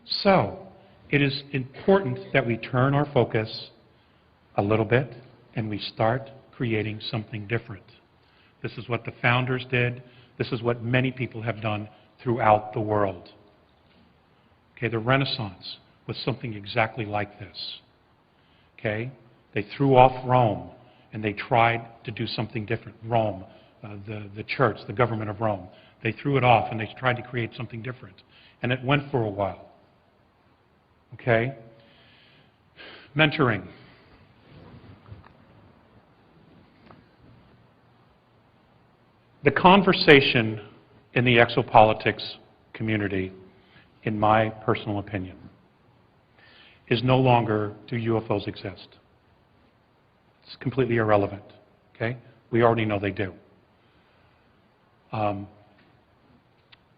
So, it is important that we turn our focus a little bit and we start creating something different. This is what the founders did. This is what many people have done throughout the world. Okay, the Renaissance was something exactly like this. Okay, they threw off Rome and they tried to do something different. Rome, the church, the government of Rome, they threw it off and they tried to create something different. And it went for a while. Okay? Mentoring. The conversation in the exopolitics community, in my personal opinion, is no longer, do UFOs exist? It's completely irrelevant. Okay? We already know they do.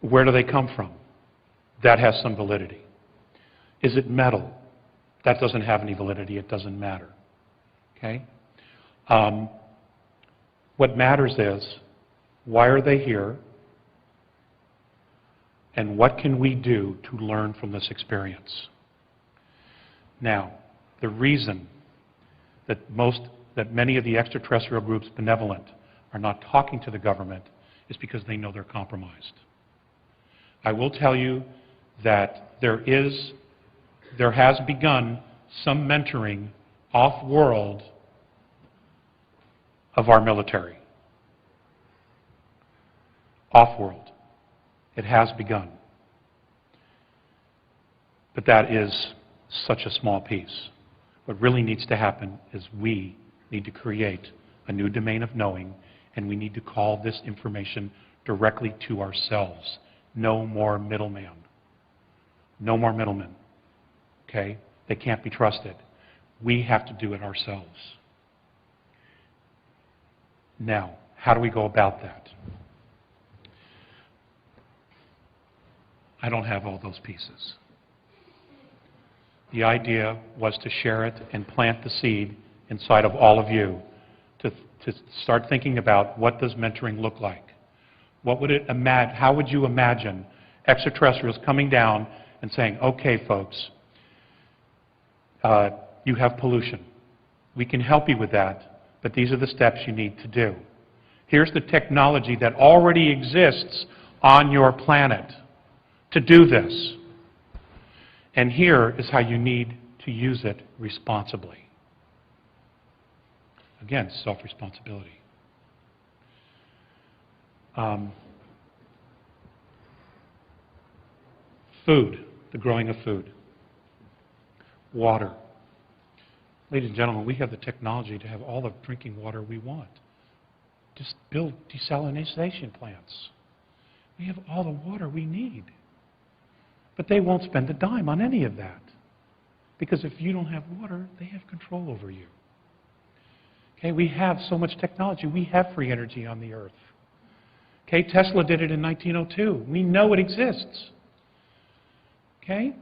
Where do they come from? That has some validity. Is it metal? That doesn't have any validity. It doesn't matter. Okay? What matters is, why are they here? And what can we do to learn from this experience? Now, the reason that many of the extraterrestrial groups benevolent are not talking to the government is because they know they're compromised. I will tell you that there has begun some mentoring off-world of our military. Off-world. It has begun. But that is such a small piece. What really needs to happen is we need to create a new domain of knowing, and we need to call this information directly to ourselves. No more middleman. No more middlemen. Okay? They can't be trusted. We have to do it ourselves. Now, how do we go about that? I don't have all those pieces. The idea was to share it and plant the seed inside of all of you to start thinking about, what does mentoring look like? What would it how would you imagine extraterrestrials coming down and saying, okay, folks, you have pollution. We can help you with that, but these are the steps you need to do. Here's the technology that already exists on your planet to do this. And here is how you need to use it responsibly. Again, self-responsibility. Food, the growing of food. Water. Ladies and gentlemen, we have the technology to have all the drinking water we want. Just build desalination plants. We have all the water we need. But they won't spend a dime on any of that. Because if you don't have water, they have control over you. Okay, we have so much technology. We have free energy on the earth. Okay, Tesla did it in 1902. We know it exists. Okay?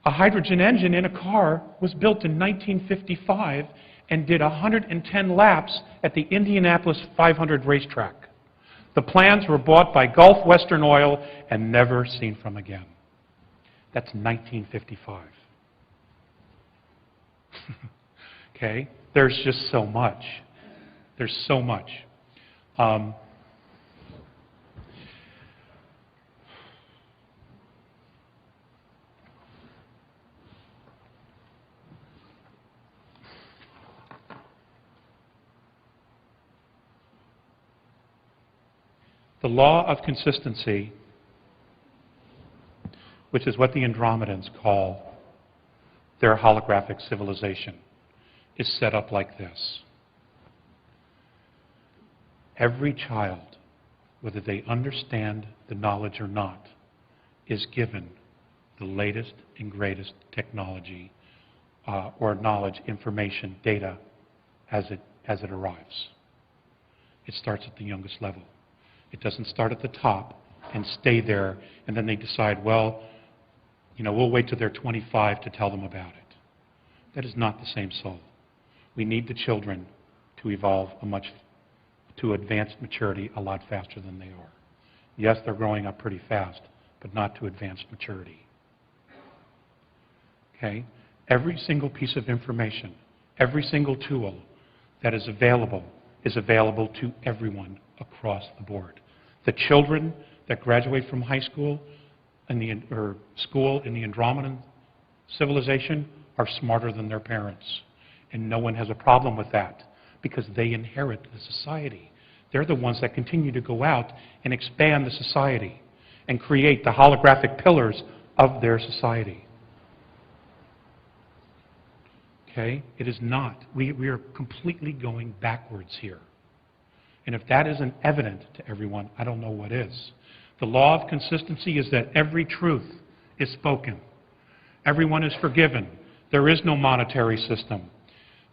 A hydrogen engine in a car was built in 1955 and did 110 laps at the Indianapolis 500 racetrack. The plans were bought by Gulf Western Oil and never seen from again. That's 1955. Okay? There's just so much. There's so much. The law of consistency, which is what the Andromedans call their holographic civilization, is set up like this. Every child, whether they understand the knowledge or not, is given the latest and greatest technology or knowledge, information, data as it arrives. It starts at the youngest level. It doesn't start at the top and stay there, and then they decide, well, we'll wait till they're 25 to tell them about it. That is not the same soul. We need the children to evolve to advanced maturity a lot faster than they are. Yes, they're growing up pretty fast, but not to advanced maturity. Okay? Every single piece of information, every single tool that is available to everyone across the board. The children that graduate from high school or school in the Andromedan civilization are smarter than their parents. And no one has a problem with that because they inherit the society. They're the ones that continue to go out and expand the society and create the holographic pillars of their society. Okay? It is not. We are completely going backwards here. And if that isn't evident to everyone, I don't know what is. The law of consistency is that every truth is spoken. Everyone is forgiven. There is no monetary system.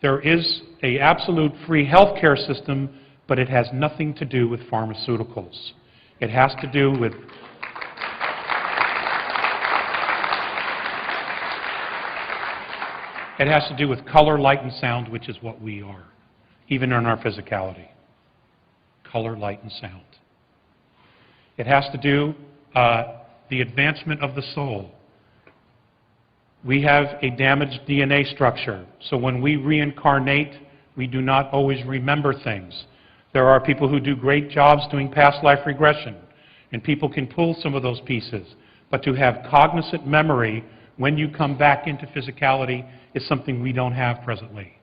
There is an absolute free healthcare system, but it has nothing to do with pharmaceuticals. It has to do with color, light, and sound, which is what we are, even in our physicality. Color, light, and sound. It has to do the advancement of the soul. We have a damaged DNA structure, so when we reincarnate, we do not always remember things. There are people who do great jobs doing past life regression, and people can pull some of those pieces. But to have cognizant memory when you come back into physicality is something we don't have presently.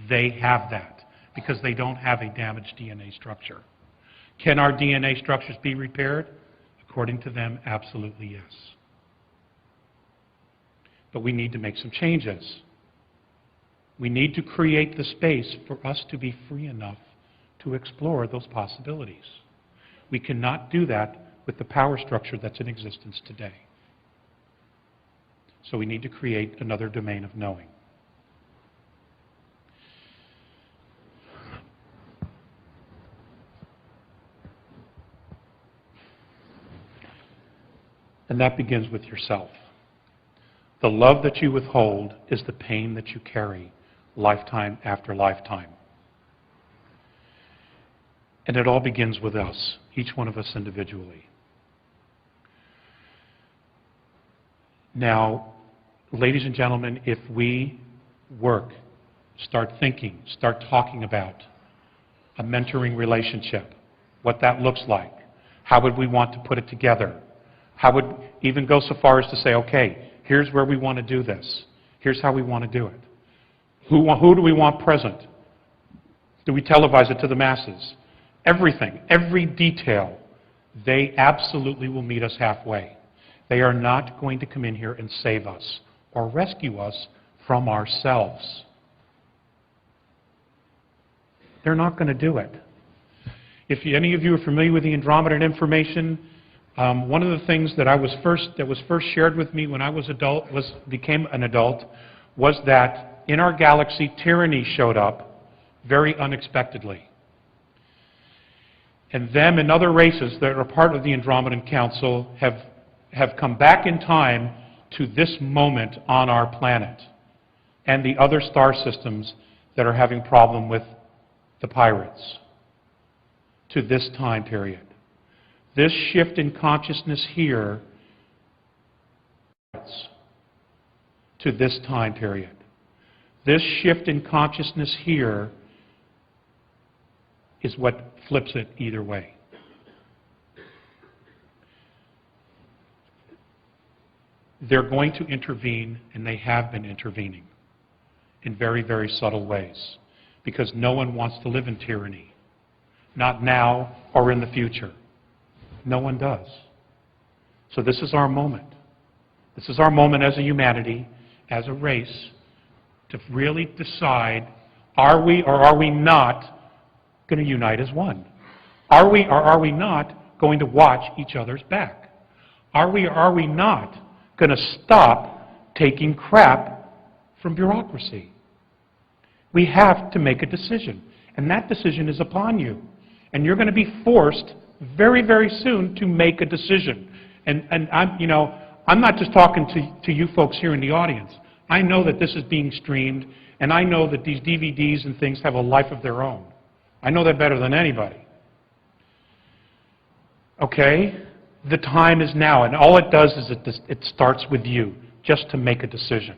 They have that because they don't have a damaged DNA structure. Can our DNA structures be repaired? According to them, absolutely yes. But we need to make some changes. We need to create the space for us to be free enough to explore those possibilities. We cannot do that with the power structure that's in existence today. So we need to create another domain of knowing. And that begins with yourself. The love that you withhold is the pain that you carry lifetime after lifetime. And it all begins with us, each one of us individually. Now, ladies and gentlemen, if we work, start thinking, start talking about a mentoring relationship, what that looks like, how would we want to put it together? How would even go so far as to say, okay, here's where we want to do this. Here's how we want to do it. Who do we want present? Do we televise it to the masses? Everything, every detail, they absolutely will meet us halfway. They are not going to come in here and save us or rescue us from ourselves. They're not going to do it. If any of you are familiar with the Andromedan information, one of the things that was first shared with me when I became an adult was that in our galaxy, tyranny showed up very unexpectedly. And them and other races that are part of the Andromedan Council have come back in time to this moment on our planet and the other star systems that are having problem with the pirates to this time period. This shift in consciousness here to this time period. This shift in consciousness here is what flips it either way. They're going to intervene, and they have been intervening in very, very subtle ways, because no one wants to live in tyranny, not now or in the future. No one does. So this is our moment. This is our moment as a humanity, as a race, to really decide, are we or are we not going to unite as one? Are we or are we not going to watch each other's back? Are we or are we not going to stop taking crap from bureaucracy? We have to make a decision, and that decision is upon you. And you're going to be forced very, very soon to make a decision. And I'm not just talking to you folks here in the audience. I know that this is being streamed, and I know that these DVDs and things have a life of their own. I know that better than anybody. Okay? The time is now, and all it does is it starts with you, just to make a decision.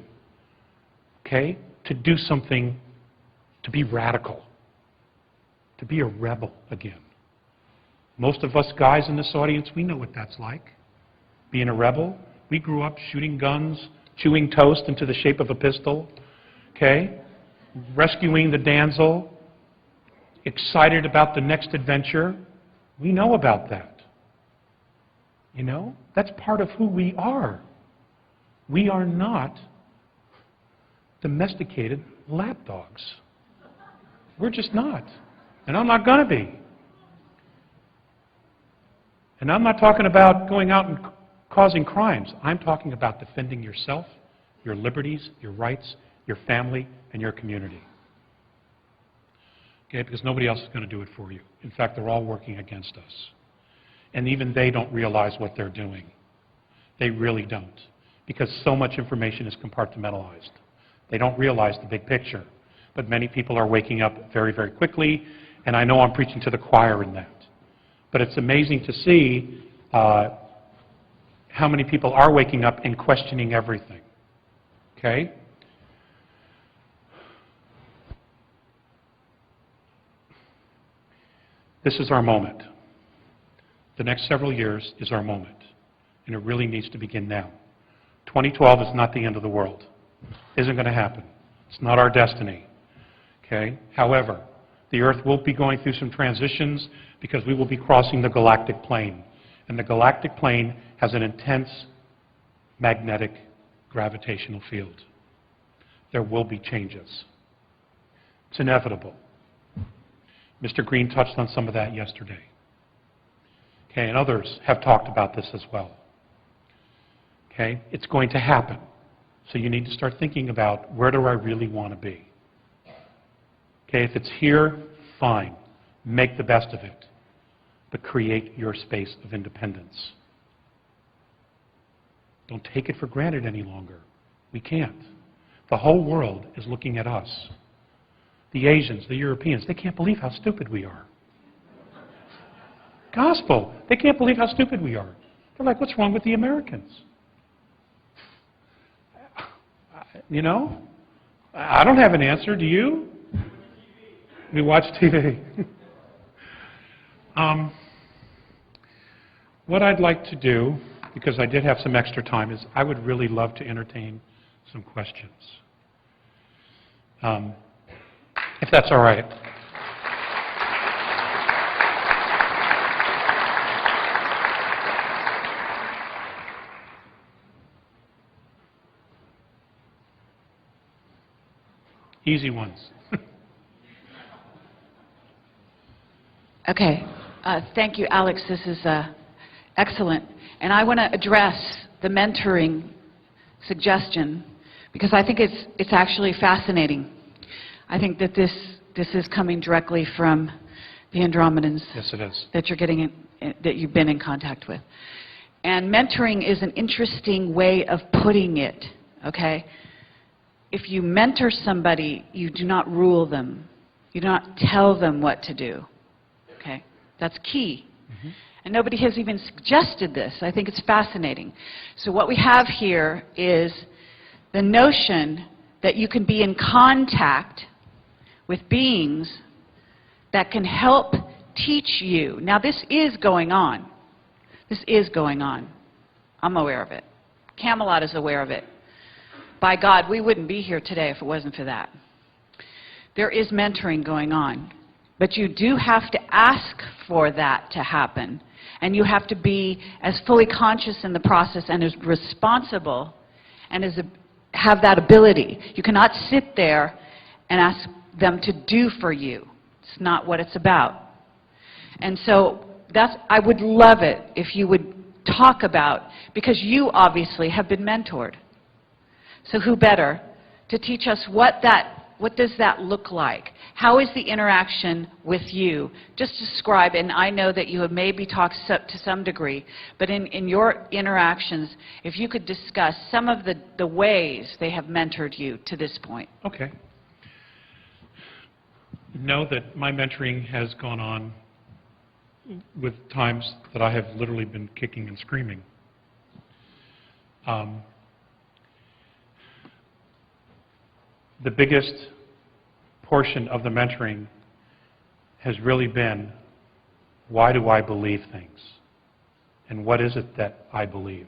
okay? To do something, to be radical, to be a rebel again. Most of us guys in this audience, we know what that's like. Being a rebel. We grew up shooting guns, chewing toast into the shape of a pistol, okay? Rescuing the damsel, excited about the next adventure. We know about that. You know? That's part of who we are. We are not domesticated lapdogs. We're just not. And I'm not going to be. And I'm not talking about going out and causing crimes. I'm talking about defending yourself, your liberties, your rights, your family, and your community. Okay, because nobody else is going to do it for you. In fact, they're all working against us. And even they don't realize what they're doing. They really don't. Because so much information is compartmentalized. They don't realize the big picture. But many people are waking up very, very quickly, and I know I'm preaching to the choir in that. But it's amazing to see how many people are waking up and questioning everything. Okay? This is our moment. The next several years is our moment. And it really needs to begin now. 2012 is not the end of the world. It isn't going to happen. It's not our destiny. Okay? However, the Earth will be going through some transitions because we will be crossing the galactic plane. And the galactic plane has an intense magnetic gravitational field. There will be changes. It's inevitable. Mr. Green touched on some of that yesterday. Okay, and others have talked about this as well. Okay, it's going to happen. So you need to start thinking about, where do I really want to be? Okay, if it's here, fine. Make the best of it. But create your space of independence. Don't take it for granted any longer. We can't. The whole world is looking at us. The Asians, the Europeans, they can't believe how stupid we are. Gospel, they can't believe how stupid we are. They're like, what's wrong with the Americans? You know? I don't have an answer, do you? We watch TV. What I'd like to do, because I did have some extra time, is I would really love to entertain some questions. If that's all right. Easy ones. Okay. Thank you, Alex. This is excellent. And I want to address the mentoring suggestion because I think it's actually fascinating. I think that this is coming directly from the Andromedans. Yes, it is. That you're getting that you've been in contact with. And mentoring is an interesting way of putting it, okay? If you mentor somebody, you do not rule them. You do not tell them what to do, okay? That's key. Mm-hmm. And nobody has even suggested this. I think it's fascinating. So what we have here is the notion that you can be in contact with beings that can help teach you. Now, this is going on. This is going on. I'm aware of it. Camelot is aware of it. By God, we wouldn't be here today if it wasn't for that. There is mentoring going on. But you do have to ask for that to happen. And you have to be as fully conscious in the process and as responsible and have that ability. You cannot sit there and ask them to do for you. It's not what it's about. And so I would love it if you would talk about, because you obviously have been mentored. So who better to teach us what does that look like? How is the interaction with you? Just describe, and I know that you have maybe talked to some degree, but in your interactions, if you could discuss some of the ways they have mentored you to this point. Okay. Know that my mentoring has gone on with times that I have literally been kicking and screaming. the biggest portion of the mentoring has really been, why do I believe things? And what is it that I believe?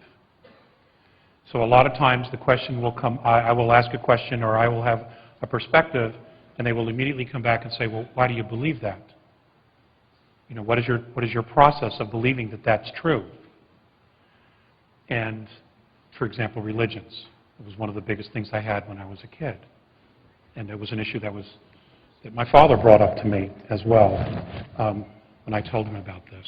So a lot of times the question will come, I will ask a question or I will have a perspective, and they will immediately come back and say, well, why do you believe that? You know, what is your process of believing that that's true? And, for example, religions. It was one of the biggest things I had when I was a kid. And it was an issue that my father brought up to me as well when I told him about this.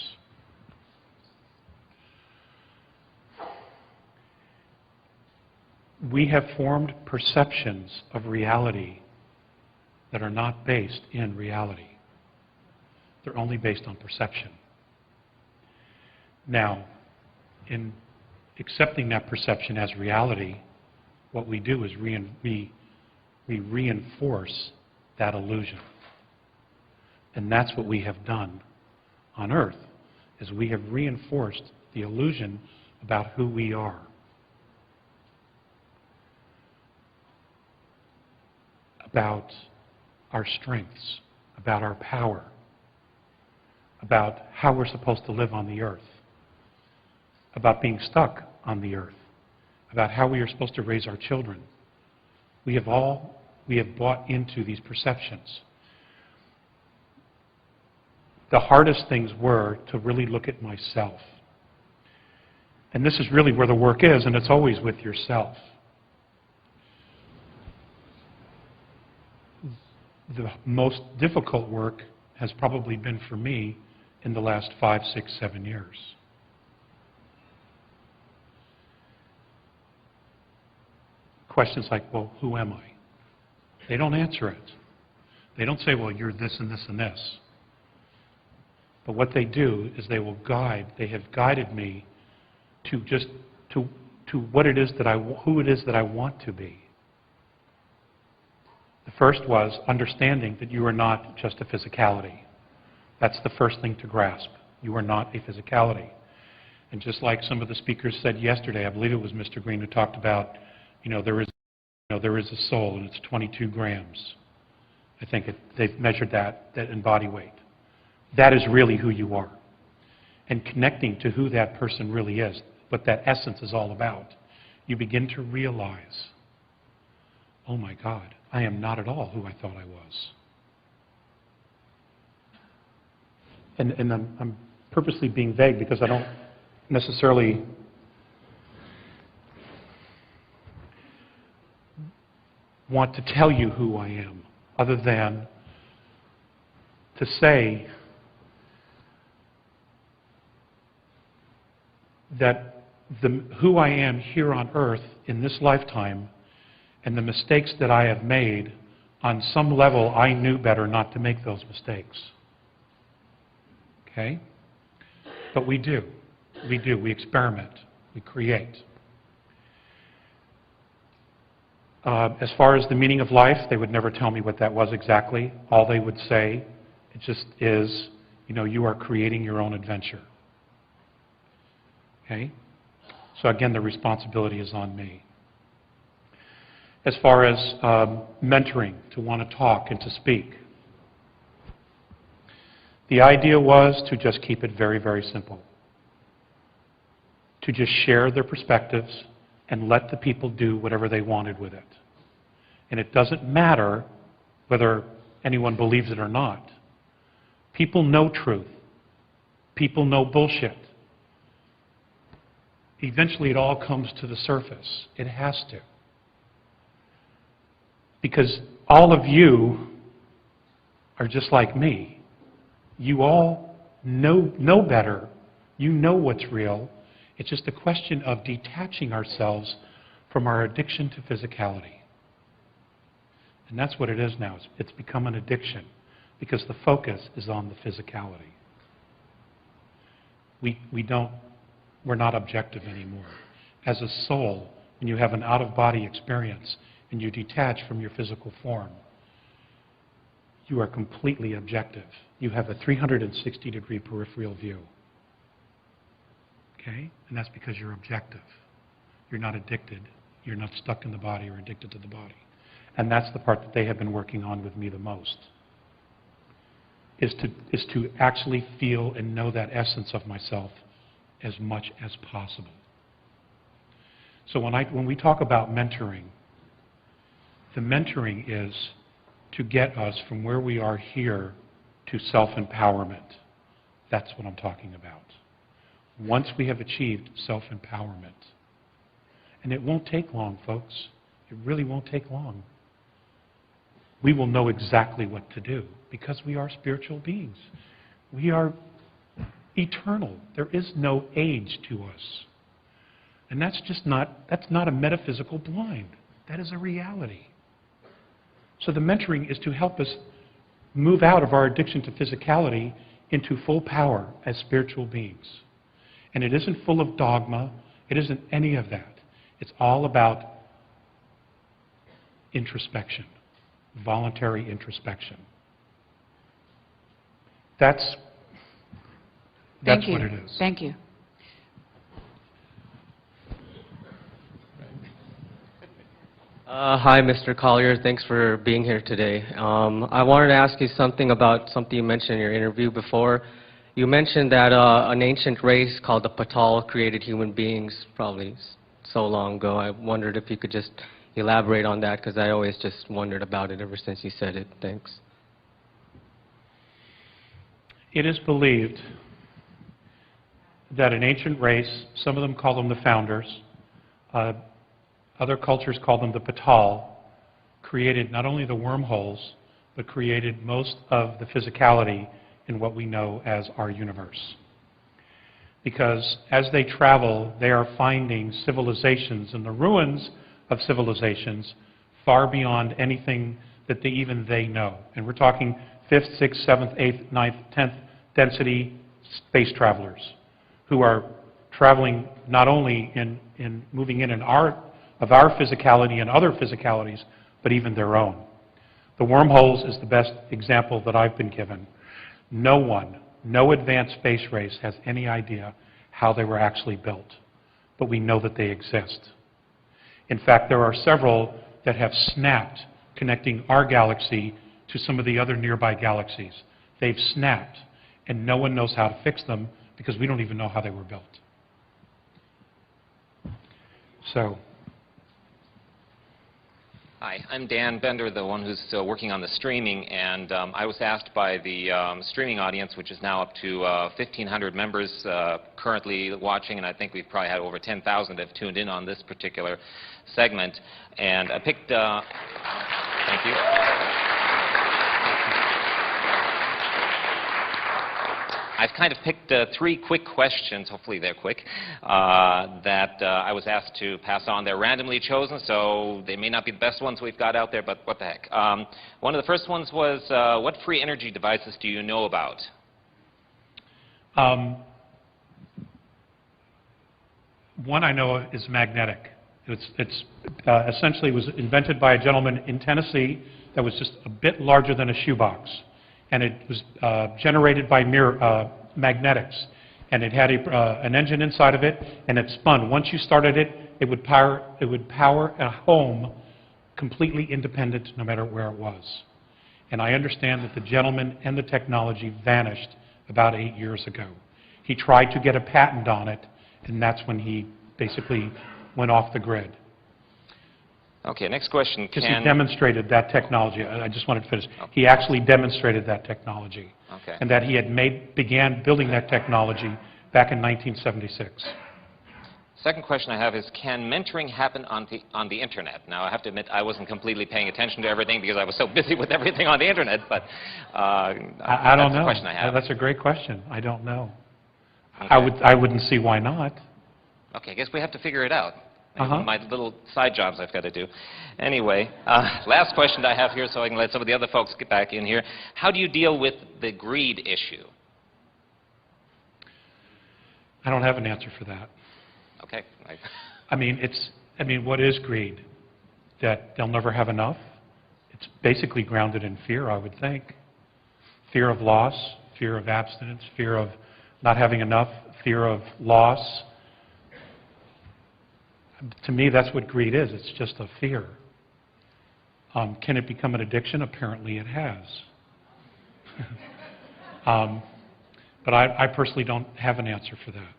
We have formed perceptions of reality that are not based in reality. They're only based on perception. Now, in accepting that perception as reality, what we do is we reinforce that illusion. And that's what we have done on Earth, is we have reinforced the illusion about who we are. About our strengths, about our power, about how we're supposed to live on the earth, about being stuck on the earth, about how we are supposed to raise our children. We have bought into these perceptions. The hardest things were to really look at myself. And this is really where the work is, and it's always with yourself. The most difficult work has probably been for me in the last 5, 6, 7 years. Questions like, well, who am I? They don't answer it. They don't say, well, you're this and this and this. But what they do is they have guided me to what it is who it is that I want to be. The first was understanding that you are not just a physicality. That's the first thing to grasp. You are not a physicality. And just like some of the speakers said yesterday, I believe it was Mr. Green who talked about, there is a soul and it's 22 grams. I think they've measured that in body weight. That is really who you are. And connecting to who that person really is, what that essence is all about, you begin to realize, oh my God, I am not at all who I thought I was. And I'm purposely being vague because I don't necessarily want to tell you who I am, other than to say that who I am here on earth in this lifetime and the mistakes that I have made, on some level I knew better not to make those mistakes. Okay? But we do. We experiment. We create. As far as the meaning of life, they would never tell me what that was exactly. All they would say, it just is, you are creating your own adventure. Okay? So again, the responsibility is on me. As far as mentoring, to want to talk and to speak, the idea was to just keep it very, very simple. To just share their perspectives and let the people do whatever they wanted with it. And it doesn't matter whether anyone believes it or not. People know truth. People know bullshit. Eventually it all comes to the surface. It has to. Because all of you are just like me. You all know better. You know what's real. It's just a question of detaching ourselves from our addiction to physicality. And that's what it is now. It's become an addiction because the focus is on the physicality. We're not objective anymore. As a soul, when you have an out-of-body experience and you detach from your physical form, you are completely objective. You have a 360-degree peripheral view. Okay? And that's because you're objective. You're not addicted. You're not stuck in the body or addicted to the body. And that's the part that they have been working on with me the most, is to actually feel and know that essence of myself as much as possible. So when we talk about mentoring, the mentoring is to get us from where we are here to self-empowerment. That's what I'm talking about. Once we have achieved self-empowerment, and it won't take long, folks. It really won't take long. We will know exactly what to do because we are spiritual beings. We are eternal. There is no age to us. And that's not a metaphysical blind. That is a reality. So the mentoring is to help us move out of our addiction to physicality into full power as spiritual beings. And it isn't full of dogma. It isn't any of that. It's all about introspection, voluntary introspection. That's what it is. Thank you. Hi, Mr. Collier. Thanks for being here today. I wanted to ask you something about something you mentioned in your interview before. You mentioned that an ancient race called the Patal created human beings probably so long ago. I wondered if you could just elaborate on that, because I always just wondered about it ever since you said it. Thanks. It is believed that an ancient race, some of them call them the founders, other cultures call them the Patal, created not only the wormholes, but created most of the physicality in what we know as our universe. Because as they travel, they are finding civilizations and the ruins of civilizations far beyond anything that even they know. And we're talking 5th, 6th, 7th, 8th, 9th, 10th density space travelers who are traveling not only in moving in our physicality and other physicalities, but even their own. The wormholes is the best example that I've been given. No advanced space race has any idea how they were actually built, but we know that they exist. In fact, there are several that have snapped, connecting our galaxy to some of the other nearby galaxies. They've snapped, and no one knows how to fix them because we don't even know how they were built. So. Hi, I'm Dan Bender, the one who's working on the streaming, and I was asked by the streaming audience, which is now up to 1,500 members currently watching, and I think we've probably had over 10,000 that have tuned in on this particular segment, and I picked, thank you. I've kind of picked 3 quick questions, hopefully they're quick, that I was asked to pass on. They're randomly chosen, so they may not be the best ones we've got out there, but what the heck. One of the first ones was, what free energy devices do you know about? One I know is magnetic. It's essentially was invented by a gentleman in Tennessee that was just a bit larger than a shoebox. And it was generated by magnetics. And it had an engine inside of it, and it spun. Once you started it, it would power a home completely independent no matter where it was. And I understand that the gentleman and the technology vanished about 8 years ago. He tried to get a patent on it, and that's when he basically went off the grid. Okay, next question. Because he demonstrated that technology. I just wanted to finish. Okay. He actually demonstrated that technology. Okay. And that he had began building that technology back in 1976. Second question I have is, can mentoring happen on the Internet? Now, I have to admit, I wasn't completely paying attention to everything because I was so busy with everything on the Internet, but I don't know. That's the question I have. That's a great question. I don't know. Okay. I wouldn't see why not. Okay, I guess we have to figure it out. My little side jobs I've got to do. Anyway, last question I have here so I can let some of the other folks get back in here. How do you deal with the greed issue? I don't have an answer for that. Okay. I mean, what is greed? That they'll never have enough? It's basically grounded in fear, I would think. Fear of loss, fear of abstinence, fear of not having enough, fear of loss. To me, that's what greed is. It's just a fear. Can it become an addiction? Apparently it has. But I personally don't have an answer for that.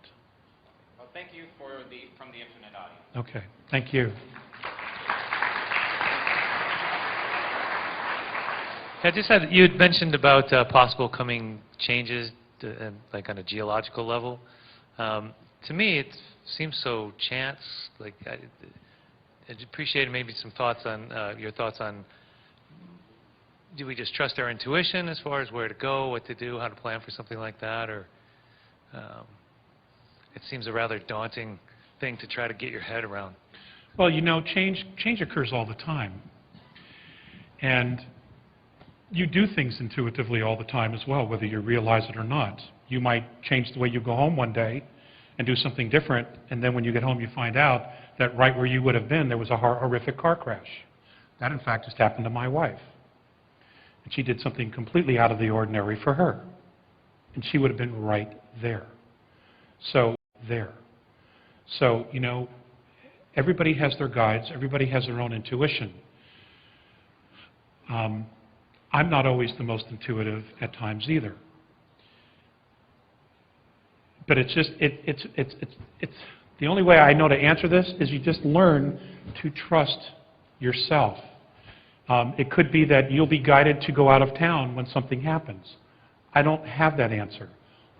Well, thank you from the internet audience. Okay, thank you. I just had, you had mentioned about possible coming changes, like on a geological level. To me, it seems so chance. Like I'd appreciate maybe some thoughts on your thoughts on. Do we just trust our intuition as far as where to go, what to do, how to plan for something like that, or it seems a rather daunting thing to try to get your head around. Well, you know, change occurs all the time, and you do things intuitively all the time as well, whether you realize it or not. You might change the way you go home one day and do something different, and then when you get home you find out that right where you would have been there was a horrific car crash. That in fact just happened to my wife. And she did something completely out of the ordinary for her. And she would have been right there. So, you know, everybody has their guides, everybody has their own intuition. I'm not always the most intuitive at times either. But it's just, it's the only way I know to answer this is you just learn to trust yourself. It could be that you'll be guided to go out of town when something happens. I don't have that answer.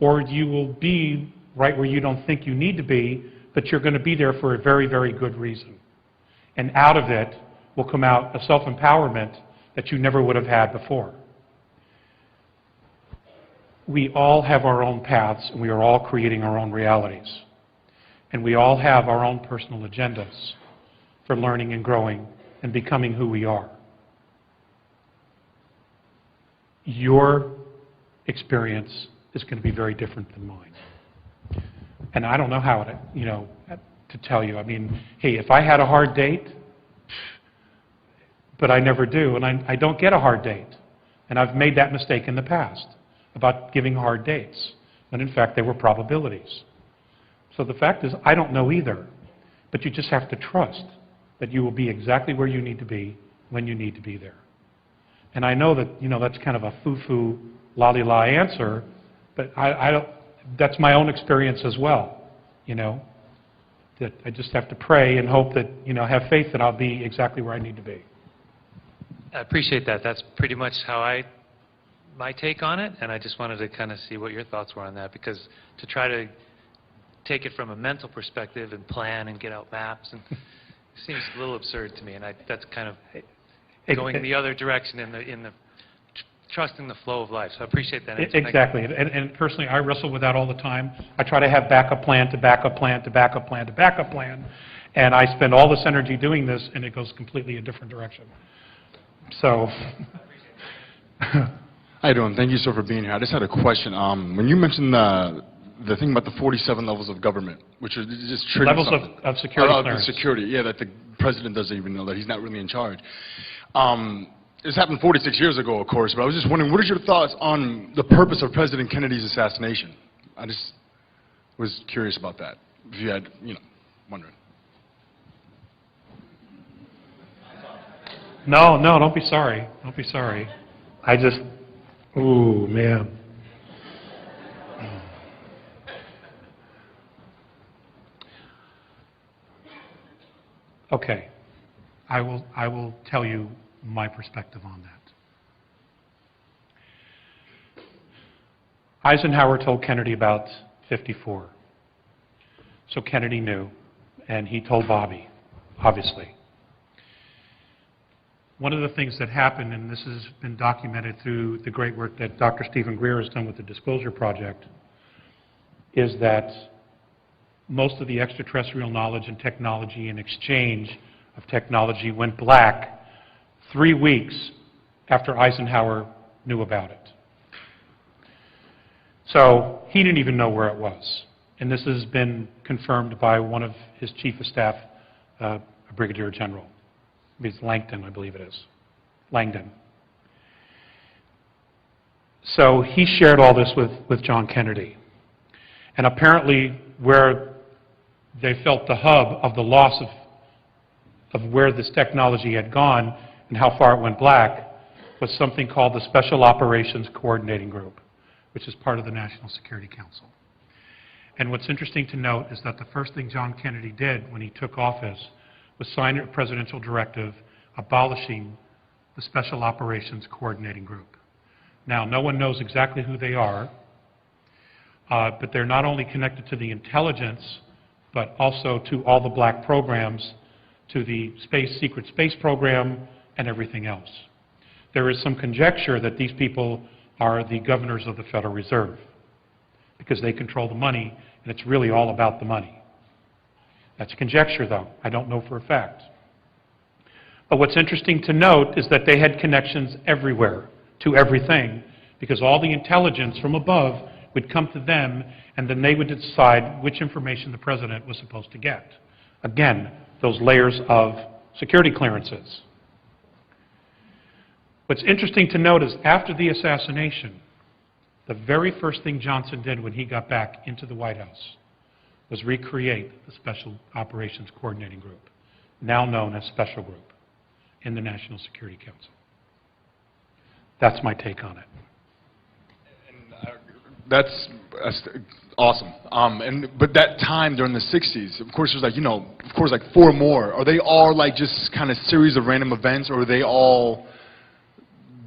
Or you will be right where you don't think you need to be, but you're going to be there for a very, very good reason. And out of it will come out a self-empowerment that you never would have had before. We all have our own paths, and we are all creating our own realities. And we all have our own personal agendas for learning and growing and becoming who we are. Your experience is going to be very different than mine. And I don't know how to tell you. I mean, hey, if I had a hard date, but I never do, and I don't get a hard date. And I've made that mistake in the past about giving hard dates, when in fact they were probabilities. So the fact is, I don't know either. But you just have to trust that you will be exactly where you need to be when you need to be there. And I know that, that's kind of a foo-foo, la-li-la answer, but I don't, that's my own experience as well, that I just have to pray and hope that, have faith that I'll be exactly where I need to be. I appreciate that. That's pretty much how my take on it, and I just wanted to kind of see what your thoughts were on that, because to try to take it from a mental perspective and plan and get out maps, and it seems a little absurd to me, and that's kind of going the other direction in the trusting the flow of life. So I appreciate that answer. Exactly, and personally, I wrestle with that all the time. I try to have backup plan to backup plan to backup plan to backup plan, and I spend all this energy doing this, and it goes completely a different direction. So. How you doing? Thank you so for being here. I just had a question. When you mentioned the thing about the 47 levels of government, which are just triggering levels something. of security clearance. Security, yeah, that the president doesn't even know, that he's not really in charge. This happened 46 years ago, of course, but I was just wondering, what are your thoughts on the purpose of President Kennedy's assassination? I just was curious about that, if you had, wondering. No, don't be sorry. Don't be sorry. I just, ooh, man. Okay, I will tell you my perspective on that. Eisenhower told Kennedy about 54. So Kennedy knew, and he told Bobby, obviously. One of the things that happened, and this has been documented through the great work that Dr. Stephen Greer has done with the Disclosure Project, is that most of the extraterrestrial knowledge and technology and exchange of technology went black 3 weeks after Eisenhower knew about it. So he didn't even know where it was. And this has been confirmed by one of his chief of staff, a brigadier general. It's Langdon, I believe it is. Langdon. So he shared all this with John Kennedy. And apparently where they felt the hub of the loss of where this technology had gone and how far it went black was something called the Special Operations Coordinating Group, which is part of the National Security Council. And what's interesting to note is that the first thing John Kennedy did when he took office was sign a presidential directive abolishing the Special Operations Coordinating Group. Now, no one knows exactly who they are, but they're not only connected to the intelligence, but also to all the black programs, to the secret space program, and everything else. There is some conjecture that these people are the governors of the Federal Reserve, because they control the money, and it's really all about the money. That's conjecture, though. I don't know for a fact. But what's interesting to note is that they had connections everywhere, to everything, because all the intelligence from above would come to them, and then they would decide which information the president was supposed to get. Again, those layers of security clearances. What's interesting to note is after the assassination, the very first thing Johnson did when he got back into the White House was recreate the Special Operations Coordinating Group, now known as Special Group, in the National Security Council. That's my take on it. That's awesome. But that time during the 60s, of course, there's like, of course, like 4 more. Are they all like just kind of series of random events, or are they all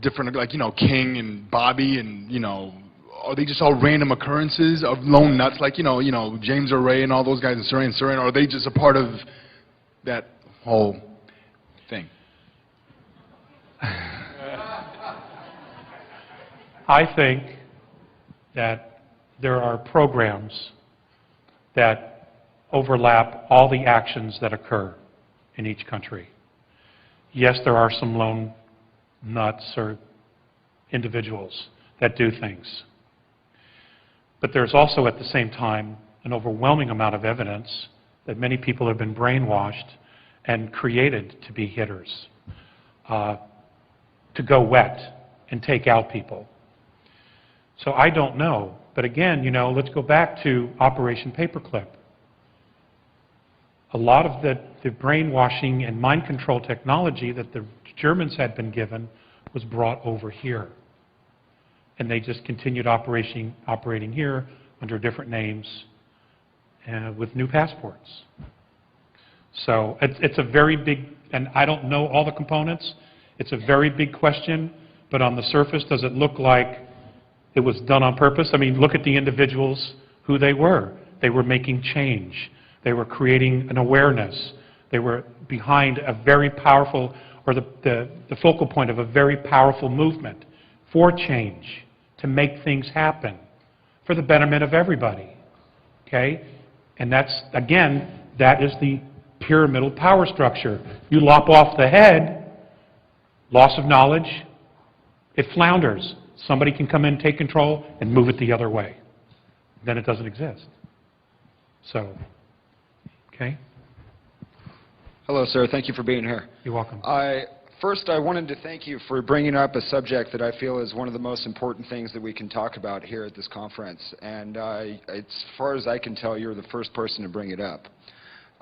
different, like, King and Bobby and, are they just all random occurrences of lone nuts, like, James Earl Ray and all those guys in Surrey, or are they just a part of that whole thing? I think that there are programs that overlap all the actions that occur in each country. Yes, there are some lone nuts or individuals that do things. But there's also, at the same time, an overwhelming amount of evidence that many people have been brainwashed and created to be hitters, to go wet and take out people. So I don't know. But again, let's go back to Operation Paperclip. A lot of the brainwashing and mind control technology that the Germans had been given was brought over here. And they just continued operating here under different names with new passports. So it's a very big, and I don't know all the components, it's a very big question, but on the surface, does it look like it was done on purpose? I mean, look at the individuals, who they were. They were making change. They were creating an awareness. They were behind a very powerful, or the focal point of a very powerful movement for change, to make things happen for the betterment of everybody. Okay? And that's, again, that is the pyramidal power structure. You lop off the head, loss of knowledge, it flounders. Somebody can come in, take control, and move it the other way. Then it doesn't exist. So, okay? Hello, sir. Thank you for being here. You're welcome. First, I wanted to thank you for bringing up a subject that I feel is one of the most important things that we can talk about here at this conference. And as far as I can tell, you're the first person to bring it up.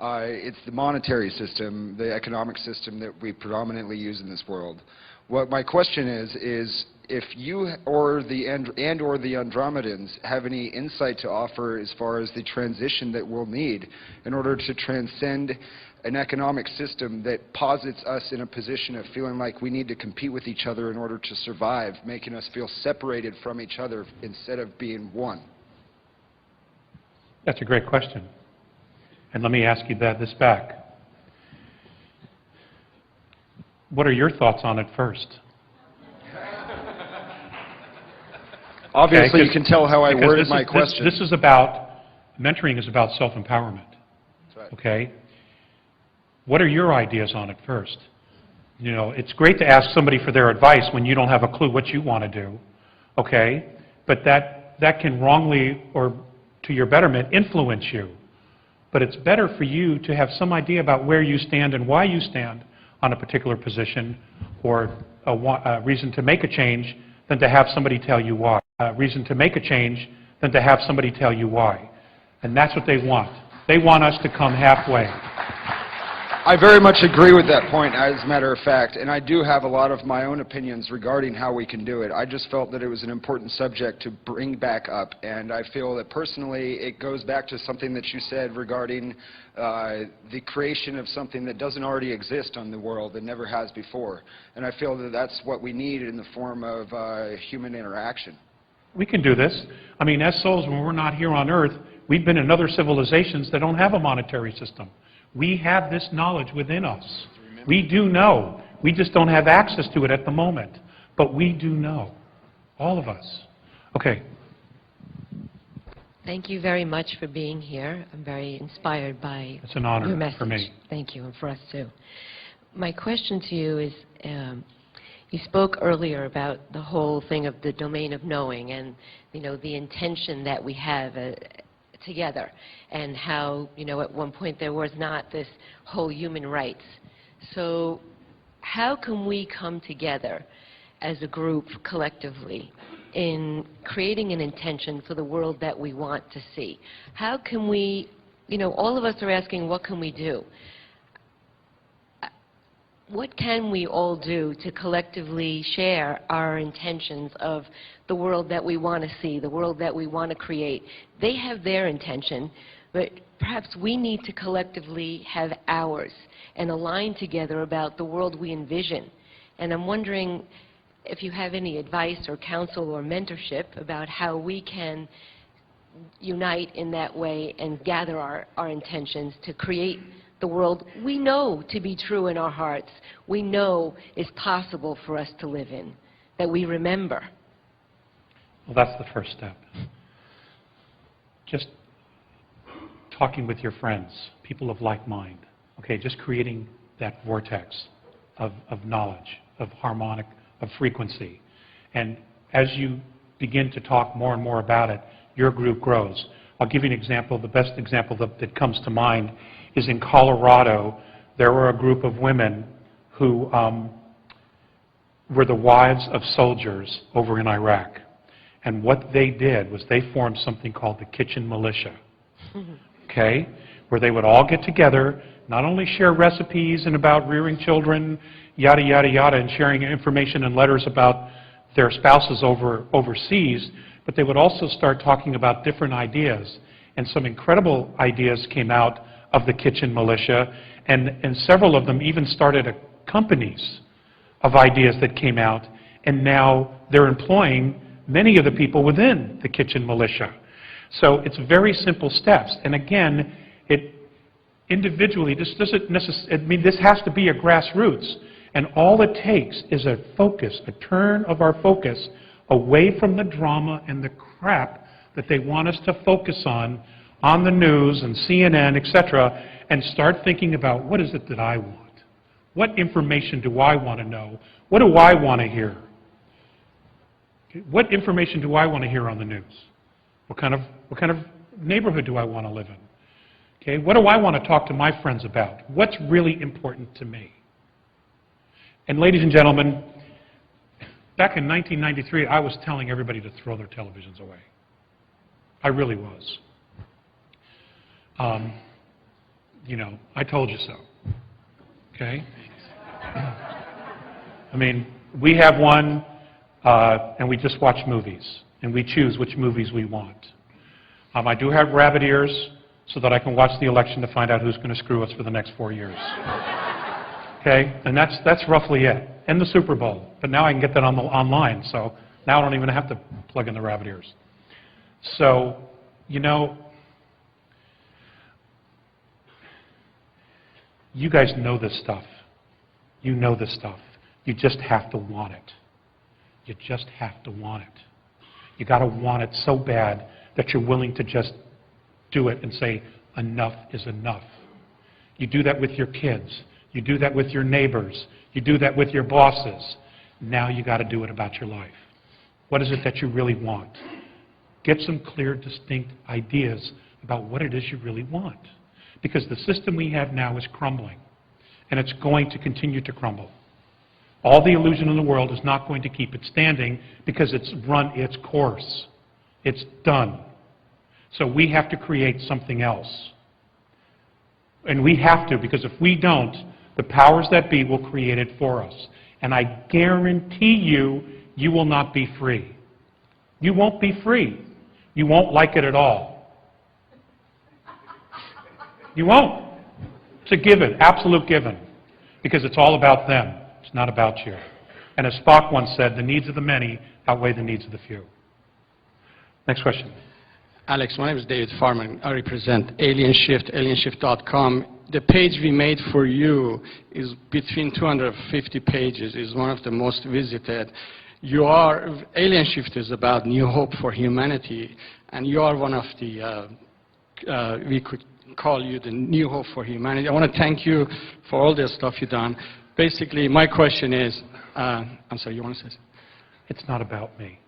It's the monetary system, the economic system that we predominantly use in this world. What my question is if you or the Andromedans have any insight to offer as far as the transition that we'll need in order to transcend an economic system that posits us in a position of feeling like we need to compete with each other in order to survive, making us feel separated from each other instead of being one. That's a great question. And let me ask you this back. What are your thoughts on it first? Obviously, okay, you can tell how I worded my question. This is about, mentoring is about self-empowerment. That's right. Okay? What are your ideas on it first? It's great to ask somebody for their advice when you don't have a clue what you want to do. Okay? But that can wrongly, or to your betterment, influence you. But it's better for you to have some idea about where you stand and why you stand on a particular position, or a reason to make a change, than to have somebody tell you why. Reason to make a change than to have somebody tell you why. And that's what they want. They want us to come halfway. I very much agree with that point, as a matter of fact, and I do have a lot of my own opinions regarding how we can do it. I just felt that it was an important subject to bring back up, and I feel that personally it goes back to something that you said regarding the creation of something that doesn't already exist on the world, that never has before. And I feel that that's what we need in the form of human interaction. We can do this. I mean, as souls, when we're not here on Earth, we've been in other civilizations that don't have a monetary system. We have this knowledge within us. We do know. We just don't have access to it at the moment. But we do know. All of us. Okay. Thank you very much for being here. I'm very inspired by It's an honor your message. for me. Thank you, and for us too. My question to you is, you spoke earlier about the whole thing of the domain of knowing and, the intention that we have together, and how, at one point there was not this whole human rights. So how can we come together as a group collectively in creating an intention for the world that we want to see? How can we, all of us are asking, what can we do? What can we all do to collectively share our intentions of the world that we want to see, the world that we want to create? They have their intention, but perhaps we need to collectively have ours and align together about the world we envision. And I'm wondering if you have any advice or counsel or mentorship about how we can unite in that way and gather our intentions to create the world we know to be true in our hearts, we know is possible for us to live in, that we remember. Well, that's the first step. Just talking with your friends, people of like mind, okay, just creating that vortex of knowledge, of harmonic, of frequency. And as you begin to talk more and more about it, your group grows. I'll give you an example. The best example that comes to mind is in Colorado. There were a group of women who were the wives of soldiers over in Iraq. And what they did was they formed something called the Kitchen Militia, okay, where they would all get together, not only share recipes and about rearing children, yada, yada, yada, and sharing information and letters about their spouses overseas, but they would also start talking about different ideas. And some incredible ideas came out of the Kitchen Militia, and several of them even started companies of ideas that came out, and now they're employing many of the people within the Kitchen Militia. So it's very simple steps. And again, it individually, this doesn't necessarily, I mean, this has to be a grassroots. And all it takes is a focus, a turn of our focus away from the drama and the crap that they want us to focus on the news and CNN, etc., and start thinking about, what is it that I want? What information do I want to know? What do I want to hear? Okay, what information do I want to hear on the news? What kind of neighborhood do I want to live in? Okay, what do I want to talk to my friends about? What's really important to me? And ladies and gentlemen, back in 1993, I was telling everybody to throw their televisions away. I really was. I told you so. Okay? I mean, we have one, and we just watch movies, and we choose which movies we want. I do have rabbit ears so that I can watch the election to find out who's going to screw us for the next 4 years. Okay? And that's roughly it. And the Super Bowl. But now I can get that online, so now I don't even have to plug in the rabbit ears. So, you guys know this stuff. You know this stuff. You just have to want it. You just have to want it. You got to want it so bad that you're willing to just do it and say, enough is enough. You do that with your kids. You do that with your neighbors. You do that with your bosses. Now you got to do it about your life. What is it that you really want? Get some clear, distinct ideas about what it is you really want. Because the system we have now is crumbling, and it's going to continue to crumble. All the illusion in the world is not going to keep it standing because it's run its course. It's done. So we have to create something else. And we have to, because if we don't, the powers that be will create it for us. And I guarantee you, you will not be free. You won't be free. You won't like it at all. You won't. It's a given, absolute given. Because it's all about them. It's not about you. And as Spock once said, the needs of the many outweigh the needs of the few. Next question. Alex, my name is David Farman. I represent AlienShift, alienshift.com. The page we made for you is between 250 pages, is one of the most visited. AlienShift is about new hope for humanity, and you are one of the, we could call you the new hope for humanity. I want to thank you for all the stuff you've done. Basically, my question is, I'm sorry, you want to say something? It's not about me.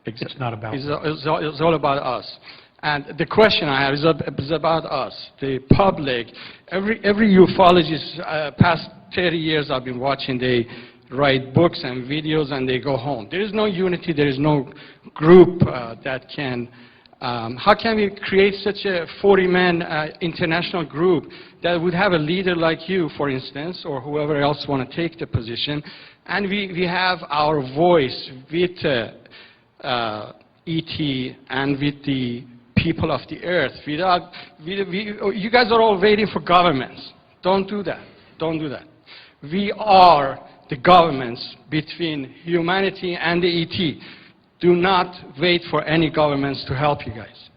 It's not about me. It's all about us. And the question I have is about us, the public. Every ufologist, past 30 years I've been watching, they write books and videos and they go home. There is no unity, there is no group that can, how can we create such a 40-man international group that would have a leader like you, for instance, or whoever else want to take the position, and we have our voice with ET and with the people of the earth. You guys are all waiting for governments. Don't do that. Don't do that. We are the governments between humanity and the ET. Do not wait for any governments to help you guys.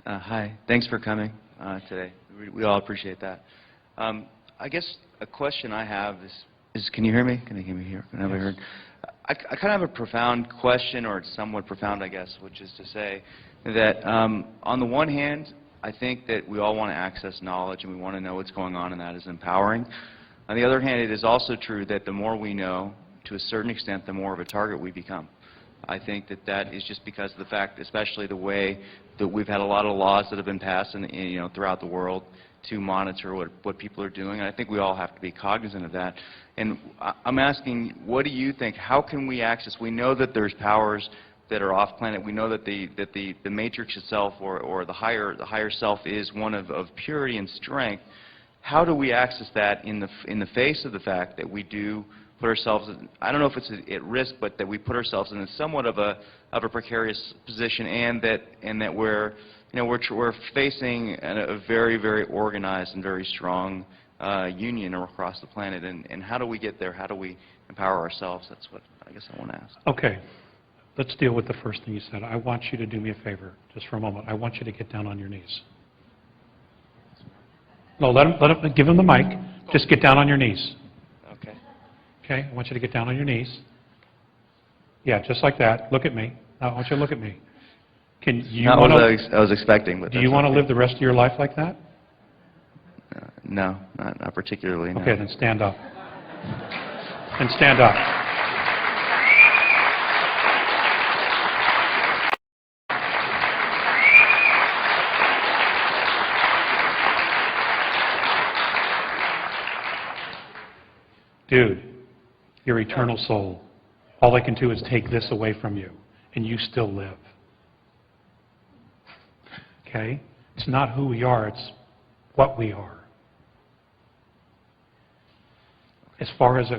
Hi, thanks for coming today. We all appreciate that. I guess a question I have is can you hear me? Can you hear me here? Can I be heard? I kind of have a profound question, or it's somewhat profound, I guess, which is to say that on the one hand, I think that we all want to access knowledge and we want to know what's going on, and that is empowering. On the other hand, it is also true that the more we know, to a certain extent, the more of a target we become. I think that that is just because of the fact, especially the way that we've had a lot of laws that have been passed throughout the world to monitor what people are doing. And I think we all have to be cognizant of that. And I'm asking, what do you think? How can we access? We know that there's powers that are off planet. We know that the matrix itself, or the higher self, is one of purity and strength. How do we access that in the face of the fact that we do put ourselves in, I don't know if it's at risk, but that we put ourselves in somewhat of a precarious position, and that we're facing a very, very organized and very strong union across the planet. And how do we get there? How do we empower ourselves? That's what I guess I want to ask. Okay. Let's deal with the first thing you said. I want you to do me a favor, just for a moment. I want you to get down on your knees. No, give him the mic. Just get down on your knees. Okay. Okay, I want you to get down on your knees. Yeah, just like that. Look at me. I want you to look at me. Can you? Not what I was expecting. But do you want to live the rest of your life like that? No, not particularly. No. Okay, then stand up. Then stand up. Dude, your eternal soul, all I can do is take this away from you, and you still live. Okay? It's not who we are, it's what we are. As far as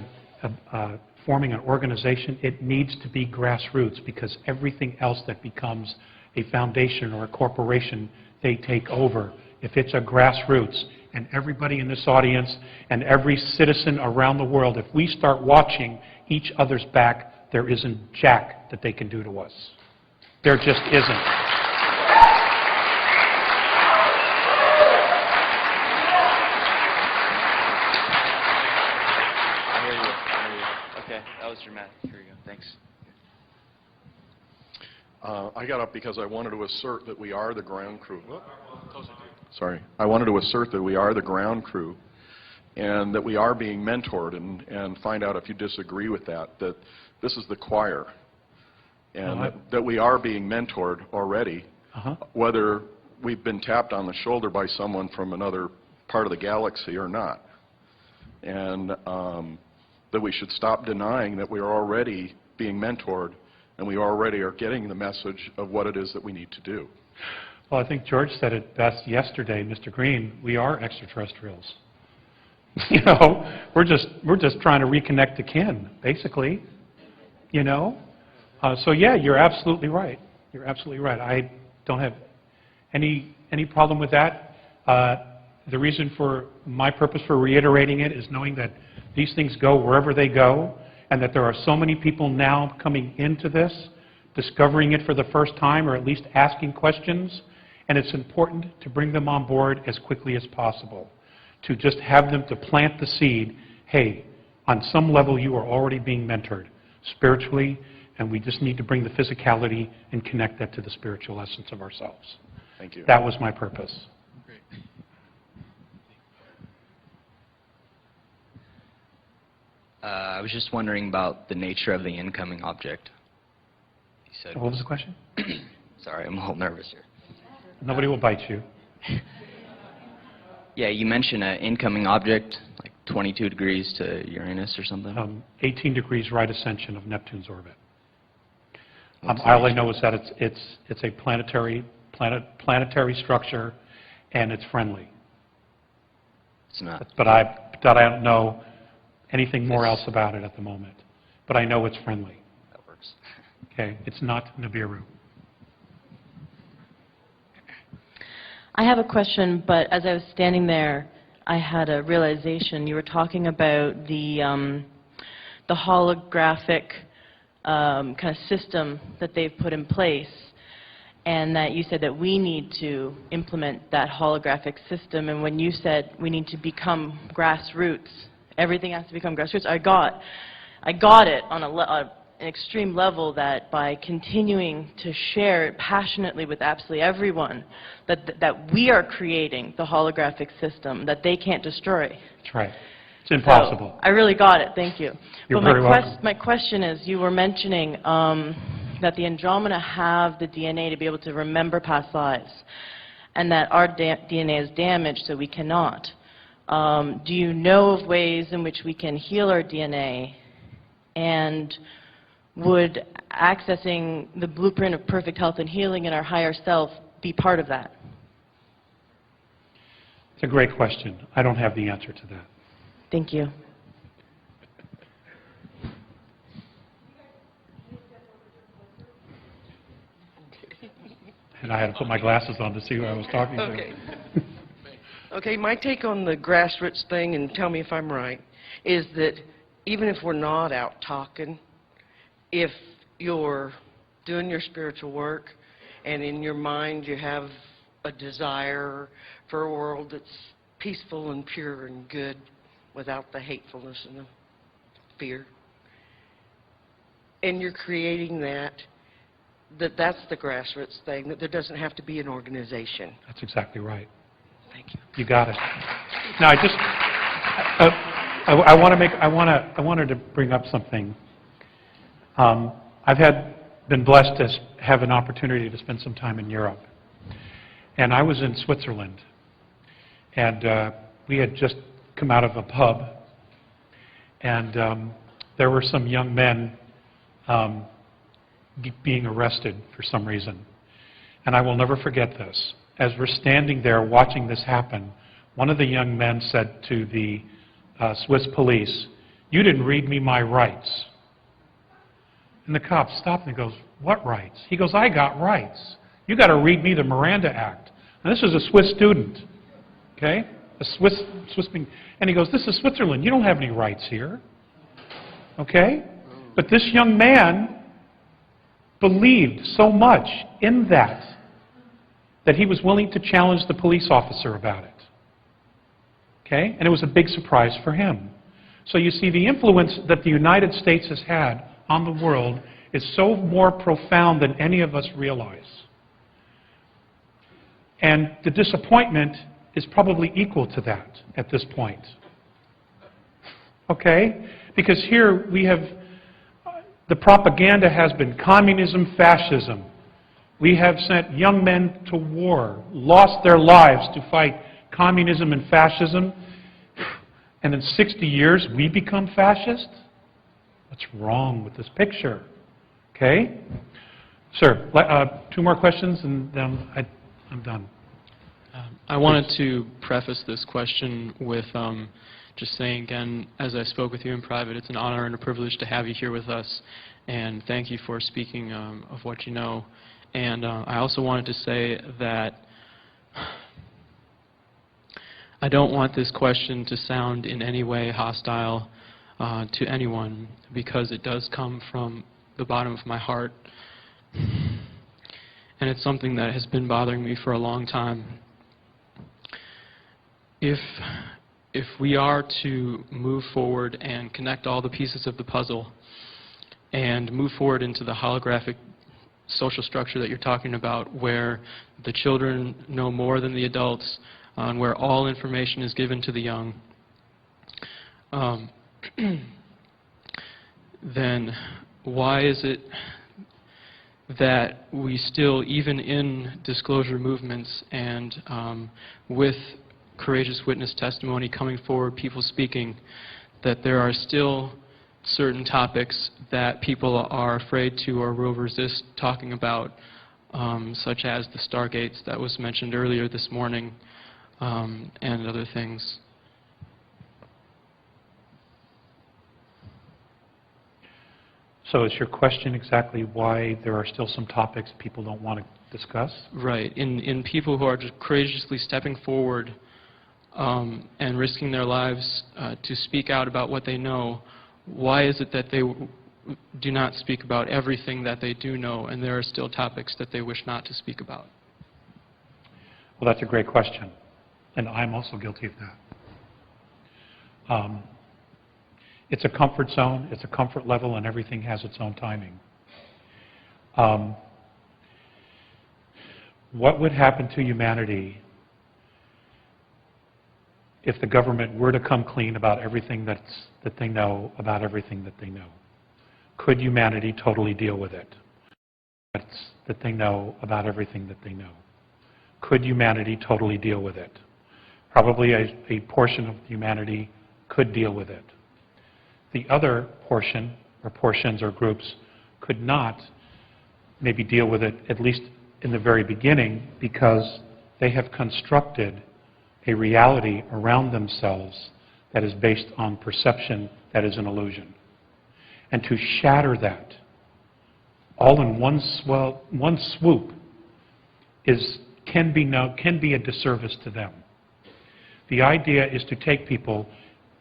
forming an organization, it needs to be grassroots, because everything else that becomes a foundation or a corporation, they take over. If it's a grassroots, and everybody in this audience and every citizen around the world, if we start watching each other's back, there isn't jack that they can do to us. There just isn't. I hear you. Okay, that was dramatic. Here you go. Thanks. I got up because I wanted to assert that we are the ground crew. Sorry. I wanted to assert that we are the ground crew, and that we are being mentored, and find out if you disagree with that, that this is the choir, and that we are being mentored already, whether we've been tapped on the shoulder by someone from another part of the galaxy or not. And that we should stop denying that we are already being mentored and we already are getting the message of what it is that we need to do. Well, I think George said it best yesterday, Mr. Green. We are extraterrestrials. You know, we're just trying to reconnect to kin, basically. You know, so yeah, you're absolutely right. You're absolutely right. I don't have any problem with that. The reason for my purpose for reiterating it is knowing that these things go wherever they go, and that there are so many people now coming into this, discovering it for the first time, or at least asking questions, and it's important to bring them on board as quickly as possible, to just have them to plant the seed. Hey, on some level you are already being mentored spiritually, and we just need to bring the physicality and connect that to the spiritual essence of ourselves. Thank you. That was my purpose. I was just wondering about the nature of the incoming object. You said. What was the question? Sorry, I'm a little nervous here. Nobody will bite you. Yeah, you mentioned an incoming object, like 22 degrees to Uranus or something? 18 degrees right ascension of Neptune's orbit. All I know is that it's a planetary structure, and it's friendly. It's not. But I don't know anything more else about it at the moment. But I know it's friendly. That works. Okay, it's not Nibiru. I have a question, but as I was standing there, I had a realization. You were talking about the holographic kind of system that they've put in place, and that you said that we need to implement that holographic system. And when you said we need to become grassroots, everything has to become grassroots, I got it on an extreme level, that by continuing to share it passionately with absolutely everyone, that we are creating the holographic system that they can't destroy. That's right. It's impossible. So I really got it. Thank you. You're but very welcome. My question is, you were mentioning that the Andromeda have the DNA to be able to remember past lives, and that our DNA is damaged, so we cannot. Do you know of ways in which we can heal our DNA, and would accessing the blueprint of perfect health and healing in our higher self be part of that? It's a great question. I don't have the answer to that. Thank you. And I had to put my glasses on to see who I was talking to. Okay. Okay, my take on the grassroots thing, and tell me if I'm right, is that even if we're not out talking, if you're doing your spiritual work and in your mind you have a desire for a world that's peaceful and pure and good without the hatefulness and the fear, and you're creating that's the grassroots thing, that there doesn't have to be an organization. That's exactly right. Thank you. You got it. Now, I wanted to bring up something. I've been blessed to have an opportunity to spend some time in Europe, and I was in Switzerland, and we had just come out of a pub, and there were some young men being arrested for some reason, and I will never forget this. As we're standing there watching this happen, one of the young men said to the Swiss police, "You didn't read me my rights." And the cop stopped and goes, "What rights?" He goes, "I got rights. You got to read me the Miranda Act." And this is a Swiss student, okay? A Swiss being, and he goes, "This is Switzerland. You don't have any rights here." Okay? But this young man believed so much in that he was willing to challenge the police officer about it. Okay? And it was a big surprise for him. So you see, the influence that the United States has had on the world is so more profound than any of us realize. And the disappointment is probably equal to that at this point. Okay? Because here we have, the propaganda has been communism, fascism. We have sent young men to war, lost their lives to fight communism and fascism. and in 60 years we become fascist? What's wrong with this picture? Okay? Sir, 2 more questions and then I'm done. I wanted to preface this question with just saying again, as I spoke with you in private, it's an honor and a privilege to have you here with us, and thank you for speaking of what you know. And I also wanted to say that I don't want this question to sound in any way hostile to anyone, because it does come from the bottom of my heart, and it's something that has been bothering me for a long time. If we are to move forward and connect all the pieces of the puzzle and move forward into the holographic social structure that you're talking about, where the children know more than the adults, and where all information is given to the young, then why is it that we still, even in disclosure movements and with courageous witness testimony coming forward, people speaking, that there are still certain topics that people are afraid to or will resist talking about, such as the stargates that was mentioned earlier this morning, and other things? So is your question exactly why there are still some topics people don't want to discuss? Right. In people who are just courageously stepping forward and risking their lives to speak out about what they know, why is it that they do not speak about everything that they do know, and there are still topics that they wish not to speak about? Well, that's a great question, and I'm also guilty of that. It's a comfort zone, it's a comfort level, and everything has its own timing. What would happen to humanity if the government were to come clean about everything that they know about everything that they know? Could humanity totally deal with it? That they know about everything that they know. Could humanity totally deal with it? Probably a portion of humanity could deal with it. The other portion, or portions or groups, could not maybe deal with it, at least in the very beginning, because they have constructed a reality around themselves that is based on perception that is an illusion. And to shatter that all in one swoop can be a disservice to them. The idea is to take people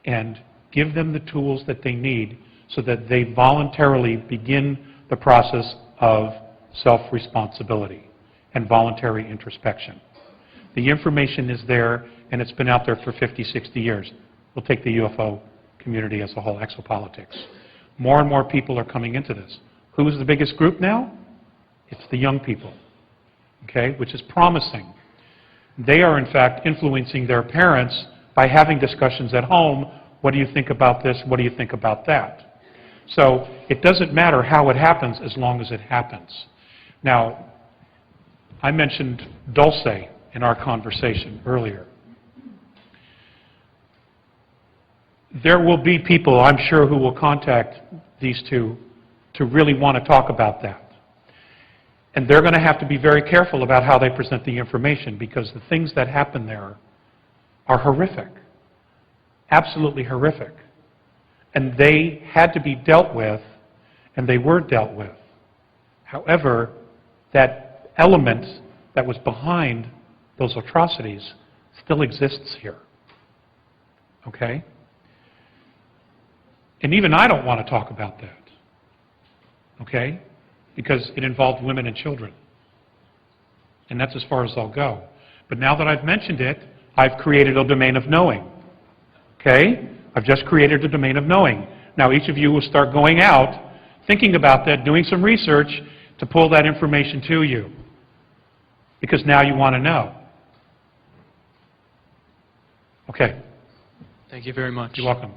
and give them the tools that they need so that they voluntarily begin the process of self-responsibility and voluntary introspection. The information is there, and it's been out there for 50, 60 years. We'll take the UFO community as a whole, exopolitics. More and more people are coming into this. Who is the biggest group now? It's the young people, okay, which is promising. They are, in fact, influencing their parents by having discussions at home. What do you think about this? What do you think about that? So it doesn't matter how it happens as long as it happens. Now, I mentioned Dulce in our conversation earlier. There will be people, I'm sure, who will contact these two to really want to talk about that. And they're going to have to be very careful about how they present the information, because the things that happen there are horrific. Absolutely horrific. And they had to be dealt with, and they were dealt with. However, that element that was behind those atrocities still exists here. Okay? And even I don't want to talk about that. Okay? Because it involved women and children. And that's as far as I'll go. But now that I've mentioned it, I've created a domain of knowing. Okay? I've just created a domain of knowing. Now each of you will start going out, thinking about that, doing some research to pull that information to you. Because now you want to know. Okay. Thank you very much. You're welcome.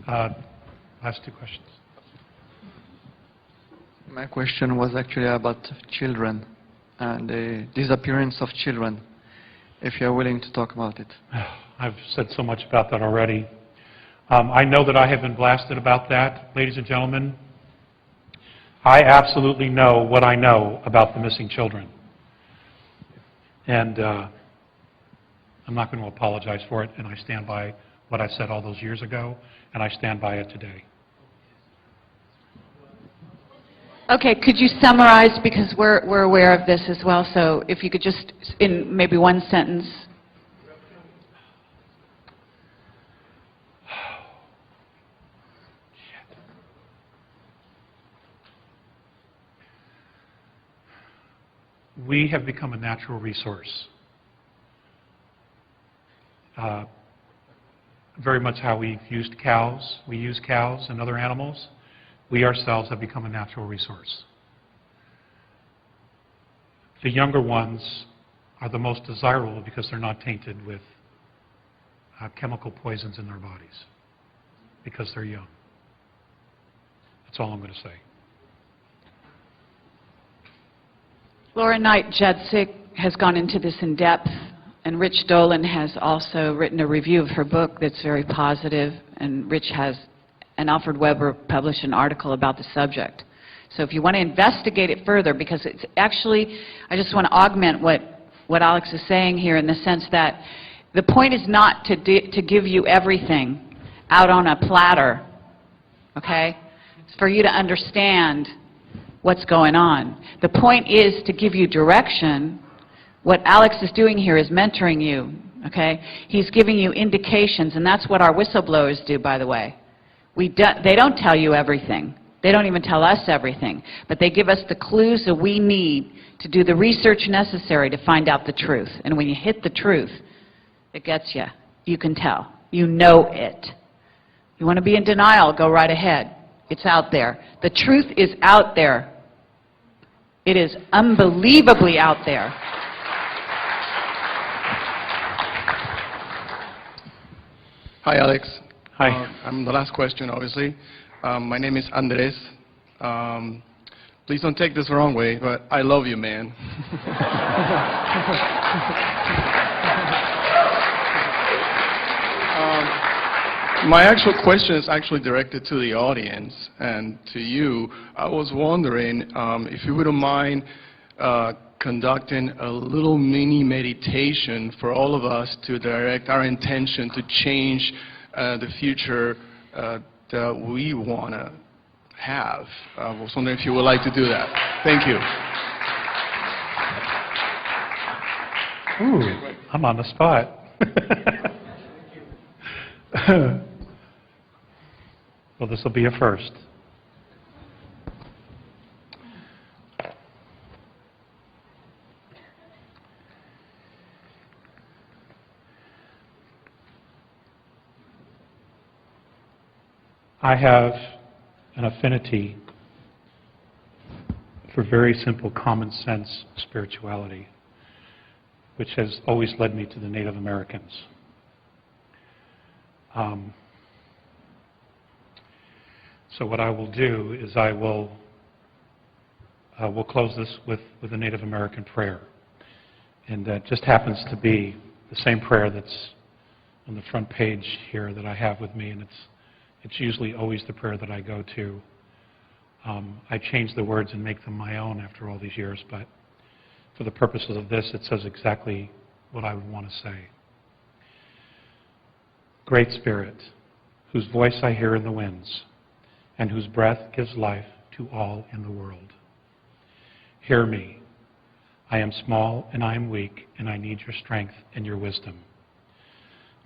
Last two questions. My question was actually about children and the disappearance of children, if you're willing to talk about it. I've said so much about that already. I know that I have been blasted about that, ladies and gentlemen. I absolutely know what I know about the missing children. And I'm not going to apologize for it, and I stand by what I said all those years ago, and I stand by it today. Okay, could you summarize, because we're aware of this as well, so if you could just, in maybe one sentence. We have become a natural resource. Very much how we've used cows. We use cows and other animals. We ourselves have become a natural resource. The younger ones are the most desirable because they're not tainted with chemical poisons in their bodies, because they're young. That's all I'm going to say. Laura Knight-Judzik has gone into this in depth, and Rich Dolan has also written a review of her book that's very positive, and Rich has, and Alfred Weber published an article about the subject. So if you want to investigate it further, because it's actually, I just want to augment what Alex is saying here in the sense that the point is not to give you everything out on a platter, okay? It's for you to understand what's going on. The point is to give you direction. What Alex is doing here is mentoring you, okay? He's giving you indications, and that's what our whistleblowers do, by the way. They don't tell you everything. They don't even tell us everything. But they give us the clues that we need to do the research necessary to find out the truth. And when you hit the truth, it gets you. You can tell. You know it. You want to be in denial, go right ahead. It's out there. The truth is out there. It is unbelievably out there. Hi, Alex. Hi. I'm the last question, obviously. My name is Andres. Please don't take this the wrong way, but I love you, man. My actual question is actually directed to the audience and to you. I was wondering if you wouldn't mind conducting a little mini meditation for all of us to direct our intention to change the future that we want to have. I was wondering if you would like to do that. Thank you. Ooh, I'm on the spot. Well, this will be a first. I have an affinity for very simple common sense spirituality, which has always led me to the Native Americans. So what I will do is we'll close this with a Native American prayer. And that just happens to be the same prayer that's on the front page here that I have with me, and it's usually always the prayer that I go to. I change the words and make them my own after all these years, but for the purposes of this, it says exactly what I would want to say. Great Spirit, whose voice I hear in the winds, and whose breath gives life to all in the world. Hear me. I am small and I am weak, and I need your strength and your wisdom.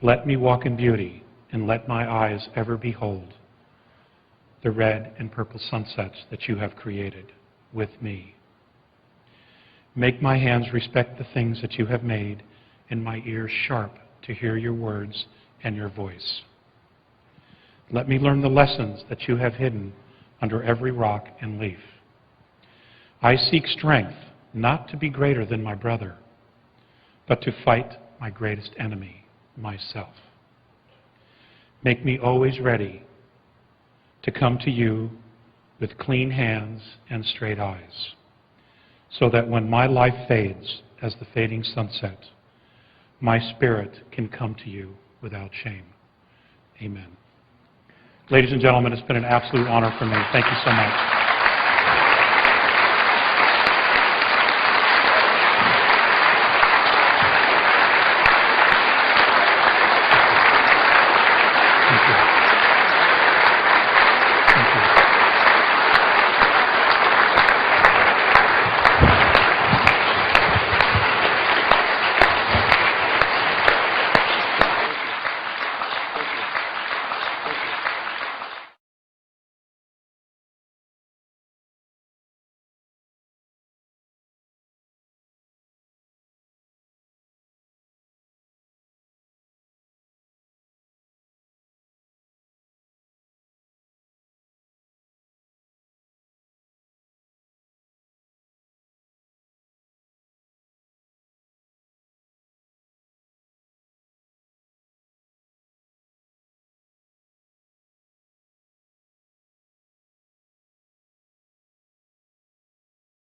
Let me walk in beauty, and let my eyes ever behold the red and purple sunsets that you have created with me. Make my hands respect the things that you have made, and my ears sharp to hear your words and your voice. Let me learn the lessons that you have hidden under every rock and leaf. I seek strength not to be greater than my brother, but to fight my greatest enemy, myself. Make me always ready to come to you with clean hands and straight eyes, so that when my life fades as the fading sunset, my spirit can come to you without shame. Amen. Ladies and gentlemen, it's been an absolute honor for me. Thank you so much.